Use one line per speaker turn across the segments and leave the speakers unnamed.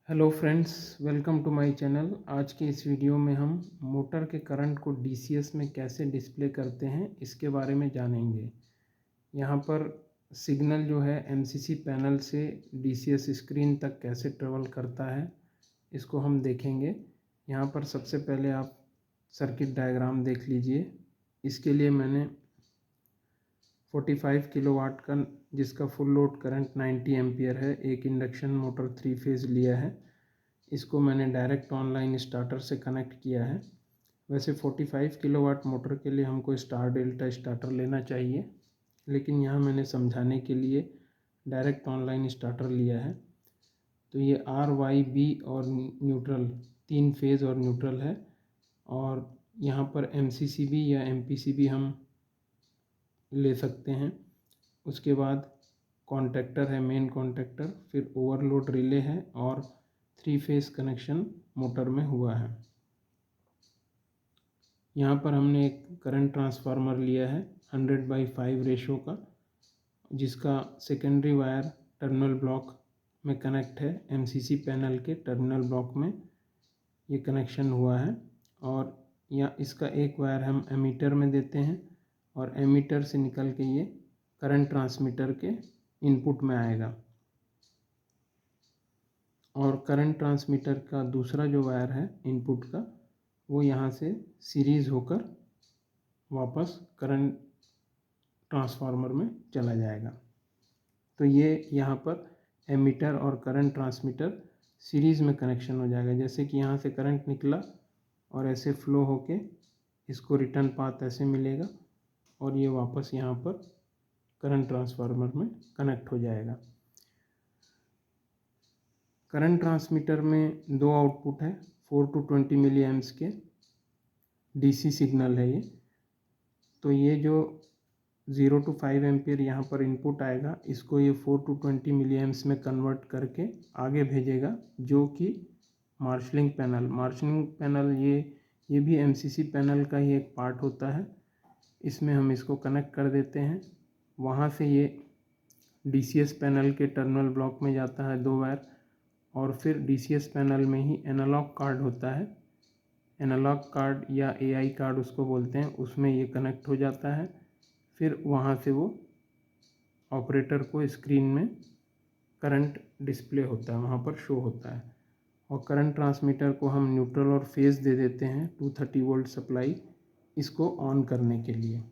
Hello friends, welcome to my channel. आज के इस वीडियो में हम मोटर के करंट को डीसीएस में कैसे डिस्प्ले करते हैं इसके बारे में जानेंगे। यहाँ पर सिग्नल जो है एमसीसी पैनल से डीसीएस स्क्रीन तक कैसे ट्रेवल करता है इसको हम देखेंगे। यहाँ पर सबसे पहले आप सर्किट डायग्राम देख लीजिए। इसके लिए मैंने 45 किलोवाट का, जिसका फुल लोड करंट 90 एम्पियर है, एक इंडक्शन मोटर 3 फेज़ लिया है। इसको मैंने डायरेक्ट ऑनलाइन स्टार्टर से कनेक्ट किया है। वैसे 45 किलोवाट मोटर के लिए हमको स्टार डेल्टा स्टार्टर लेना चाहिए, लेकिन यहाँ मैंने समझाने के लिए डायरेक्ट ऑनलाइन स्टार्टर लिया है। तो ये आर वाई बी और न्यूट्रल, 3 फेज़ और न्यूट्रल है। और यहाँ पर एमसीसीबी या एमपीसीबी हम ले सकते हैं। उसके बाद कॉन्टैक्टर है, मेन कॉन्टैक्टर, फिर ओवरलोड रिले है और 3 फेज़ कनेक्शन मोटर में हुआ है। यहाँ पर हमने एक करंट ट्रांसफार्मर लिया है 100/5 रेशो का, जिसका सेकेंडरी वायर टर्मिनल ब्लॉक में कनेक्ट है। एमसीसी पैनल के टर्मिनल ब्लॉक में ये कनेक्शन हुआ है। और या इसका एक वायर हम एमीटर में देते हैं और एमीटर से निकल के ये करंट ट्रांसमीटर के इनपुट में आएगा। और करंट ट्रांसमीटर का दूसरा जो वायर है इनपुट का, वो यहाँ से सीरीज़ होकर वापस करंट ट्रांसफार्मर में चला जाएगा। तो ये यहाँ पर एमीटर और करंट ट्रांसमीटर सीरीज़ में कनेक्शन हो जाएगा। जैसे कि यहाँ से करंट निकला और ऐसे फ्लो होके इसको रिटर्न पाथ ऐसे मिलेगा और ये वापस यहाँ पर करंट ट्रांसफार्मर में कनेक्ट हो जाएगा। करंट ट्रांसमीटर में दो आउटपुट है, 4 to 20 मिली एम्प्स के डीसी सिग्नल है ये। तो ये जो 0 to 5 एम्पियर यहाँ पर इनपुट आएगा, इसको ये 4 to 20 मिली एम्प्स में कन्वर्ट करके आगे भेजेगा, जो कि मार्शलिंग पैनल ये भी एमसीसी पैनल का ही एक पार्ट होता है। इसमें हम इसको कनेक्ट कर देते हैं। वहाँ से ये डीसीएस पैनल के टर्मिनल ब्लॉक में जाता है 2 वायर, और फिर डीसीएस पैनल में ही एनालॉग कार्ड होता है, एनालॉग कार्ड या एआई कार्ड उसको बोलते हैं, उसमें ये कनेक्ट हो जाता है। फिर वहाँ से वो ऑपरेटर को स्क्रीन में करंट डिस्प्ले होता है, वहाँ पर शो होता है। और करंट ट्रांसमीटर को हम न्यूट्रल और फेज़ दे देते हैं 230 वोल्ट सप्लाई इसको ऑन करने के लिए।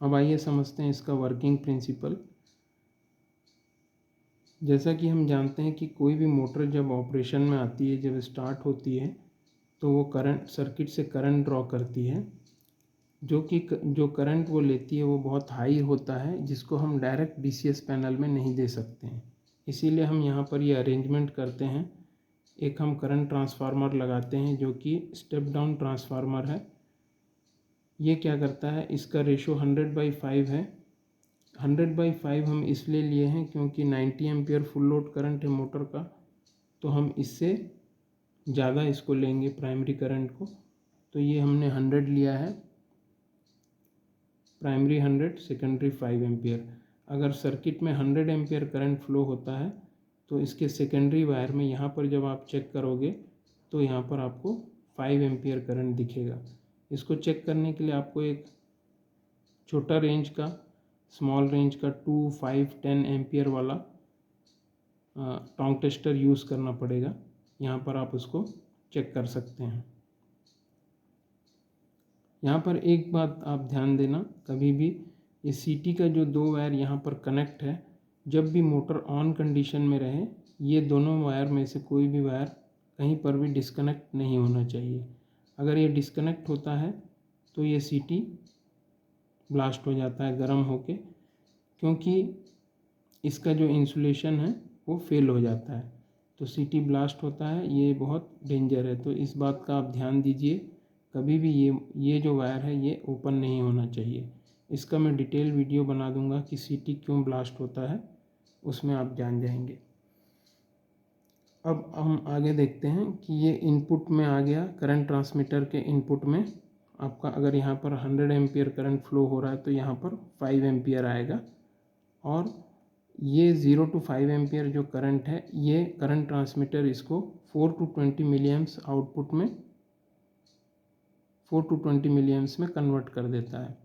अब आइए समझते हैं इसका वर्किंग प्रिंसिपल। जैसा कि हम जानते हैं कि कोई भी मोटर जब ऑपरेशन में आती है, जब स्टार्ट होती है, तो वो करंट सर्किट से करंट ड्रॉ करती है, जो करंट वो लेती है वो बहुत हाई होता है, जिसको हम डायरेक्ट डीसीएस पैनल में नहीं दे सकते हैं। इसीलिए हम यहाँ पर ये अरेंजमेंट करते हैं। एक हम करंट ट्रांसफार्मर लगाते हैं जो कि स्टेप डाउन ट्रांसफार्मर है। ये क्या करता है, इसका रेशो 100/5 है। 100/5 हम इसलिए लिए हैं क्योंकि 90 एम्पियर फुल लोड करंट है मोटर का, तो हम इससे ज़्यादा इसको लेंगे प्राइमरी करंट को। तो ये हमने 100 लिया है, प्राइमरी 100, सेकेंडरी 5 एम्पियर। अगर सर्किट में 100 एम्पियर करंट फ्लो होता है तो इसके सेकेंडरी वायर में यहाँ पर जब आप चेक करोगे तो यहाँ पर आपको 5 एम्पियर करंट दिखेगा। इसको चेक करने के लिए आपको एक छोटा रेंज का, स्मॉल रेंज का 2, 5, 10 एम्पियर वाला टोंग टेस्टर यूज़ करना पड़ेगा। यहाँ पर आप उसको चेक कर सकते हैं। यहाँ पर एक बात आप ध्यान देना, कभी भी ये सीटी का जो 2 वायर यहाँ पर कनेक्ट है, जब भी मोटर ऑन कंडीशन में रहे, ये दोनों वायर में से कोई भी वायर कहीं पर भी डिस्कनेक्ट नहीं होना चाहिए। अगर ये डिस्कनेक्ट होता है तो ये सीटी ब्लास्ट हो जाता है गर्म होके, क्योंकि इसका जो इंसुलेशन है वो फेल हो जाता है, तो सीटी ब्लास्ट होता है। ये बहुत डेंजर है, तो इस बात का आप ध्यान दीजिए। कभी भी ये जो वायर है ये ओपन नहीं होना चाहिए। इसका मैं डिटेल वीडियो बना दूंगा कि सीटी क्यों ब्लास्ट होता है, उसमें आप जान जाएंगे। अब हम आगे देखते हैं कि ये इनपुट में आ गया, करंट ट्रांसमीटर के इनपुट में आपका अगर यहाँ पर 100 एम्पियर करंट फ्लो हो रहा है तो यहाँ पर 5 एम्पियर आएगा। और ये 0 to 5 एम्पियर जो करंट है, ये करंट ट्रांसमीटर इसको 4 to 20 मिलीएम्प्स आउटपुट में 4 to 20 मिलीएम्प्स में कन्वर्ट कर देता है।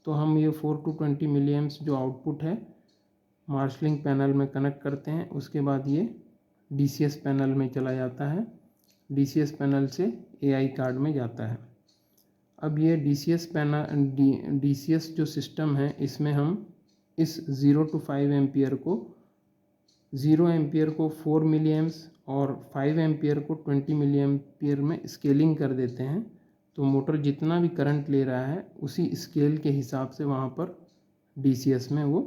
तो हम ये 4 to 20 मिलीएम्प्स जो आउटपुट है मार्शलिंग पैनल में कनेक्ट करते हैं। उसके बाद ये DCS पैनल में चला जाता है, DCS पैनल से AI कार्ड में जाता है। अब ये DCS पैनल DCS जो सिस्टम है, इसमें हम इस 0 to 5 एम्पियर को 0 एम्पियर को 4 मिलीएम्प्स और 5 एम्पियर को 20 मिली एम्पियर में स्केलिंग कर देते हैं। तो मोटर जितना भी करंट ले रहा है उसी स्केल के हिसाब से वहाँ पर DCS में वो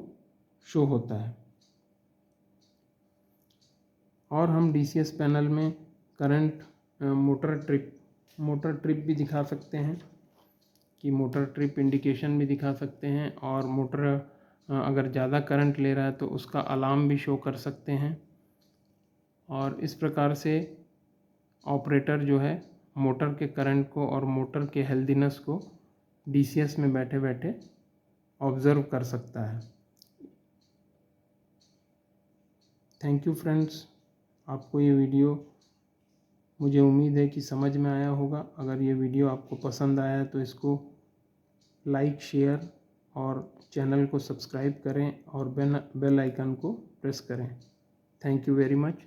शो होता है। और हम DCS पैनल में करंट मोटर ट्रिप भी दिखा सकते हैं कि मोटर ट्रिप इंडिकेशन भी दिखा सकते हैं, और मोटर अगर ज़्यादा करंट ले रहा है तो उसका अलार्म भी शो कर सकते हैं। और इस प्रकार से ऑपरेटर जो है मोटर के करंट को और मोटर के हेल्दीनेस को DCS में बैठे बैठे ऑब्ज़र्व कर सकता है। थैंक यू फ्रेंड्स, आपको ये वीडियो मुझे उम्मीद है कि समझ में आया होगा। अगर ये वीडियो आपको पसंद आया तो इसको लाइक, शेयर और चैनल को सब्सक्राइब करें और बेल आइकन को प्रेस करें। Thank you very much.